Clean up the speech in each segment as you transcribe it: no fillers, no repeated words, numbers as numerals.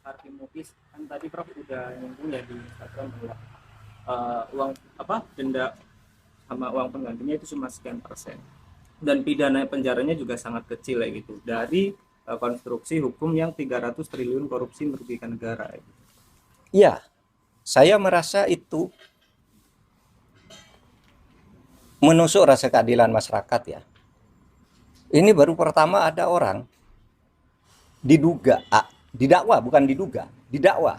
Harvey Mukis kan tadi Prof udah nyinggung ya di Instagram bahwa uang apa denda sama uang penggantinya itu cuma sekian persen dan pidana penjaranya juga sangat kecil ya gitu dari konstruksi hukum yang 300 triliun korupsi merugikan negara ya. Iya, saya merasa itu menusuk rasa keadilan masyarakat ya. Ini baru pertama ada orang didakwa bukan diduga, didakwa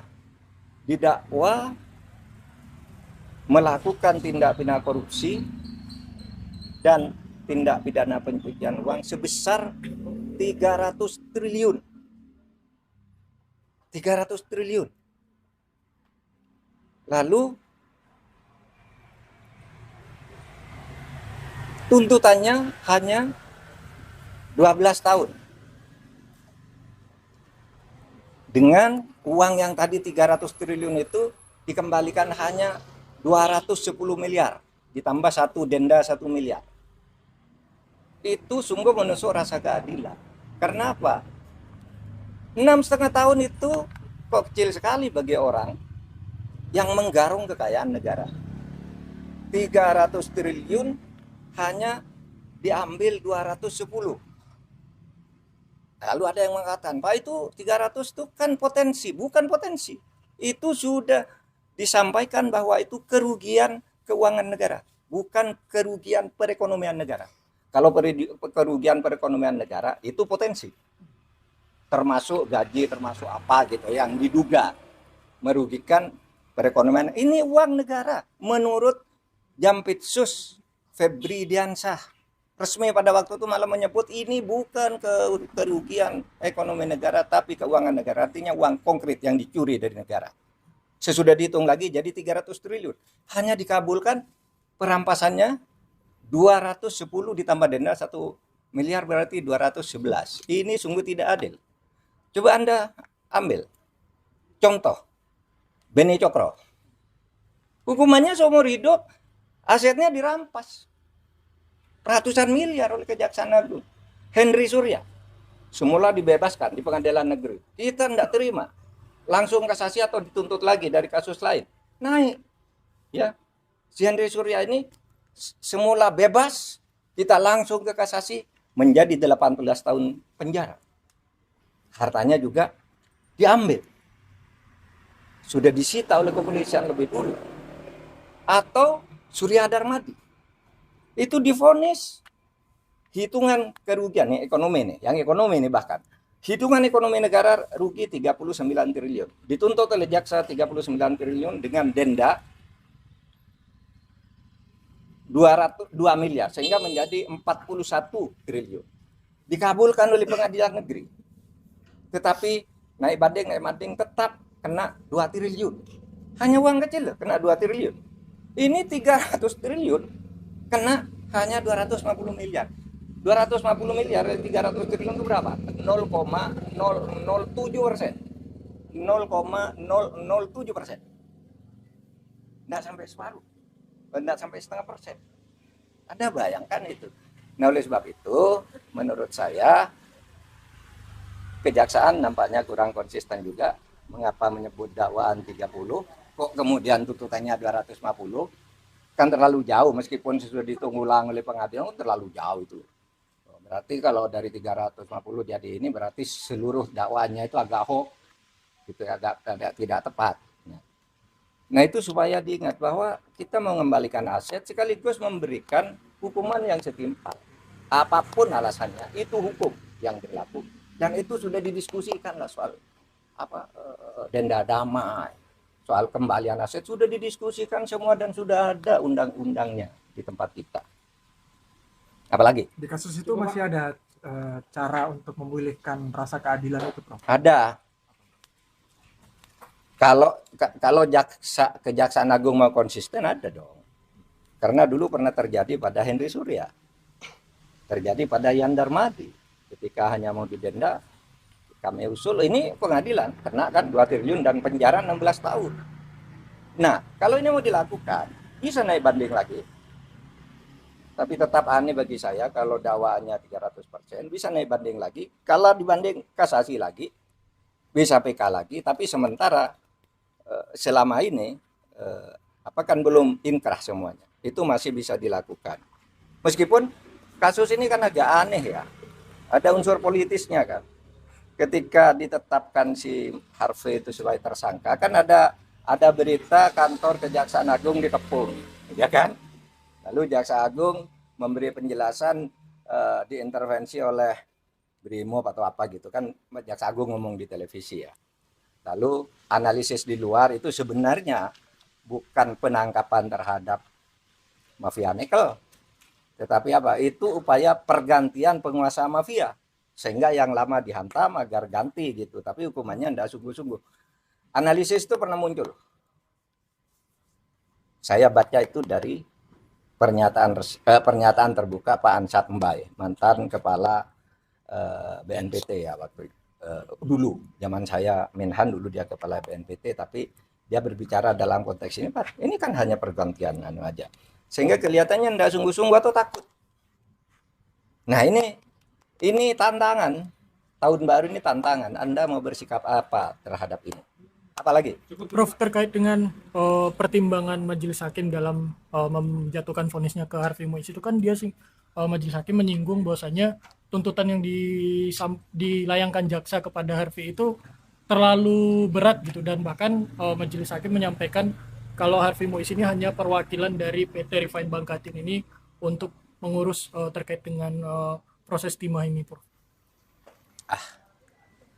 melakukan tindak pidana korupsi dan tindak pidana pencucian uang sebesar 300 triliun. 300 triliun. Lalu tuntutannya hanya 12 tahun. Dengan uang yang tadi 300 triliun itu dikembalikan hanya 210 miliar. Ditambah satu denda 1 miliar. Itu sungguh menusuk rasa keadilan. Karena apa? 6,5 tahun itu kok kecil sekali bagi orang yang menggarung kekayaan negara. 300 triliun hanya diambil 210. Lalu ada yang mengatakan, Pak itu 300 itu kan potensi. Bukan potensi. Itu sudah disampaikan bahwa itu kerugian keuangan negara. Bukan kerugian perekonomian negara. Kalau kerugian perekonomian negara itu potensi. Termasuk gaji, termasuk apa gitu yang diduga merugikan perekonomian. Ini uang negara menurut Jampitsus Febri Diansah. Resmi pada waktu itu malah menyebut ini bukan kerugian ekonomi negara tapi keuangan negara. Artinya uang konkret yang dicuri dari negara. Sesudah dihitung lagi jadi 300 triliun. Hanya dikabulkan perampasannya 210 ditambah denda 1 miliar berarti 211. Ini sungguh tidak adil. Coba Anda ambil contoh Beni Cokro. Hukumannya seumur hidup, asetnya dirampas ratusan miliar oleh Kejaksaan Agung. Henry Surya semula dibebaskan di pengadilan negeri. Kita tidak terima. Langsung kasasi atau dituntut lagi dari kasus lain. Naik. Ya. Si Henry Surya ini semula bebas, kita langsung ke kasasi menjadi 18 tahun penjara. Hartanya juga diambil. Sudah disita oleh kepolisian lebih dulu. Atau Surya Darmadi itu divonis hitungan kerugian nih ekonomi nih, yang ekonomi nih bahkan hitungan ekonomi negara rugi 39 triliun. Dituntut oleh jaksa 39 triliun dengan denda 2 miliar sehingga menjadi 41 triliun. Dikabulkan oleh pengadilan negeri. Tetapi naik banding tetap kena 2 triliun. Hanya uang kecil loh, kena 2 triliun. Ini 300 triliun kena hanya 250 miliar. 250 miliar dari 300 triliun itu berapa? 0,007%. 0,007%. Tidak sampai separuh. Tidak sampai setengah persen. Anda bayangkan itu. Nah oleh sebab itu, menurut saya, Kejaksaan nampaknya kurang konsisten juga. Mengapa menyebut dakwaan 30, kok kemudian tuntutannya 250? Kan terlalu jauh meskipun sudah dihitung ulang oleh pengadilan terlalu jauh itu. Berarti kalau dari 350 jadi ini berarti seluruh dakwanya itu agak hoax gitu ya, agak tidak tepat. Nah itu supaya diingat bahwa kita mengembalikan aset sekaligus memberikan hukuman yang setimpal. Apapun alasannya itu hukum yang berlaku dan itu sudah didiskusikan lah soal apa denda damai, soal kembalian aset sudah didiskusikan semua dan sudah ada undang-undangnya di tempat kita. Apalagi? Di kasus itu masih ada cara untuk memulihkan rasa keadilan itu, Prof? Ada. Kalau Kejaksaan Agung mau konsisten ada dong. Karena dulu pernah terjadi pada Henry Surya. Terjadi pada Yan Darmadi. Ketika hanya mau didenda, kami usul ini pengadilan kena kan 2 triliun dan penjara 16 tahun. Nah, kalau ini mau dilakukan, bisa naik banding lagi. Tapi tetap aneh bagi saya kalau dakwaannya 300%, bisa naik banding lagi. Kalau dibanding kasasi lagi, bisa PK lagi, tapi sementara selama ini kan belum inkrah semuanya. Itu masih bisa dilakukan. Meskipun kasus ini kan agak aneh ya. Ada unsur politisnya kan. Ketika ditetapkan si Harvey itu sebagai tersangka, kan ada berita kantor Kejaksaan Agung dikepung, ya kan? Lalu Jaksa Agung memberi penjelasan diintervensi oleh Brimob atau apa gitu kan, Jaksa Agung ngomong di televisi ya. Lalu analisis di luar itu sebenarnya bukan penangkapan terhadap mafia nikel, tetapi apa? Itu upaya pergantian penguasa mafia, sehingga yang lama dihantam agar ganti gitu. Tapi hukumannya tidak sungguh-sungguh. Analisis itu pernah muncul. Saya baca itu dari pernyataan terbuka Pak Ansat Mbai, mantan kepala BNPT ya waktu itu. Dulu zaman saya Menhan, dulu dia kepala BNPT, tapi dia berbicara dalam konteks ini, Pak, ini kan hanya pergantian aja, sehingga kelihatannya tidak sungguh-sungguh atau takut. Nah ini tantangan tahun baru, ini tantangan. Anda mau bersikap apa terhadap ini? Apalagi Prof, terkait dengan pertimbangan majelis hakim dalam menjatuhkan vonisnya ke Harvey Mois itu kan dia majelis hakim menyinggung bahwasanya tuntutan yang dilayangkan jaksa kepada Harvey itu terlalu berat gitu, dan bahkan majelis hakim menyampaikan kalau Harvey Mois ini hanya perwakilan dari PT Refine Bangkatin ini untuk mengurus terkait dengan proses timah ini, Prof.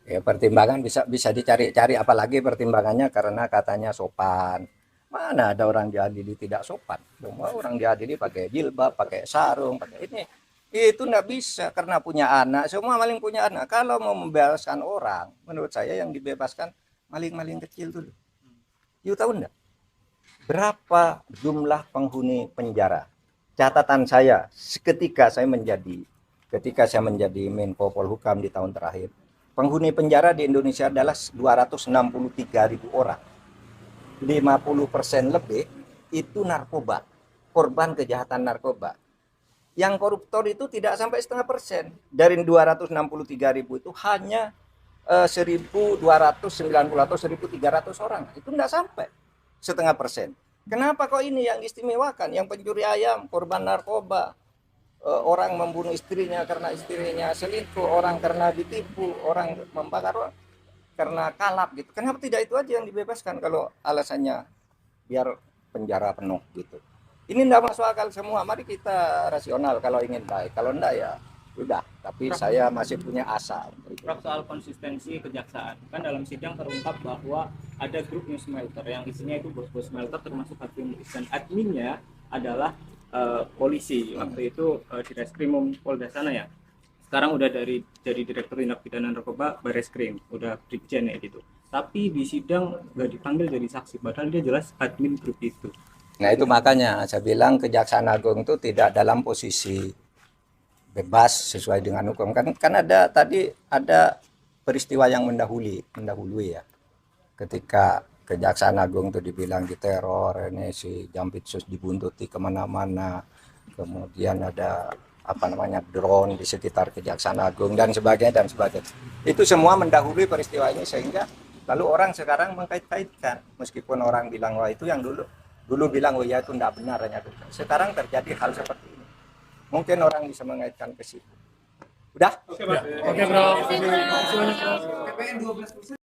ya pertimbangan bisa dicari-cari, apalagi pertimbangannya karena katanya sopan. Mana ada orang diadili tidak sopan? Semua orang diadili pakai jilbab, pakai sarung, pakai ini. Itu enggak bisa karena punya anak. Semua maling punya anak. Kalau mau membebaskan orang, menurut saya yang dibebaskan maling-maling kecil dulu. You tahu enggak? Berapa jumlah penghuni penjara? Catatan saya ketika saya menjadi Menko Polhukam di tahun terakhir, penghuni penjara di Indonesia adalah 263.000 orang. 50% lebih itu narkoba, korban kejahatan narkoba. Yang koruptor itu tidak sampai 0,5%. Dari 263.000 itu hanya 1.290 atau 1.300 orang. Itu tidak sampai 0,5%. Kenapa kok ini yang istimewakan? Yang pencuri ayam, korban narkoba, orang membunuh istrinya karena istrinya selingkuh, orang karena ditipu, orang membakar orang karena kalap gitu. Kenapa tidak itu aja yang dibebaskan kalau alasannya biar penjara penuh gitu? Ini tidak masuk akal semua. Mari kita rasional kalau ingin baik. Kalau enggak ya udah. Tapi saya masih punya asa. Prof, soal konsistensi kejaksaan, kan dalam sidang terungkap bahwa ada grup news smelter yang isinya itu bos-bos smelter termasuk hakim dan adminnya adalah polisi. Waktu itu di Reskrim Polda sana ya. Sekarang udah dari Direktur Tindak Pidana Narkoba Bareskrim, udah Brigjen ya gitu. Tapi di sidang nggak dipanggil jadi saksi, padahal dia jelas admin grup itu. Nah itu makanya saya bilang Kejaksaan Agung itu tidak dalam posisi bebas sesuai dengan hukum. Kan ada peristiwa yang mendahului ya. Ketika Kejaksaan Agung itu dibilang diteror, ini si Jampitsus dibuntuti kemana-mana, kemudian ada drone di sekitar Kejaksaan Agung dan sebagainya. Itu semua mendahului peristiwa ini, sehingga lalu orang sekarang mengkait-kaitkan, meskipun orang bilang wah itu yang dulu bilang oh ya itu tidak benar, sekarang terjadi hal seperti ini. Mungkin orang bisa mengaitkan ke situ. Udah? Oke, Bro. Terima kasih banyak, Bro.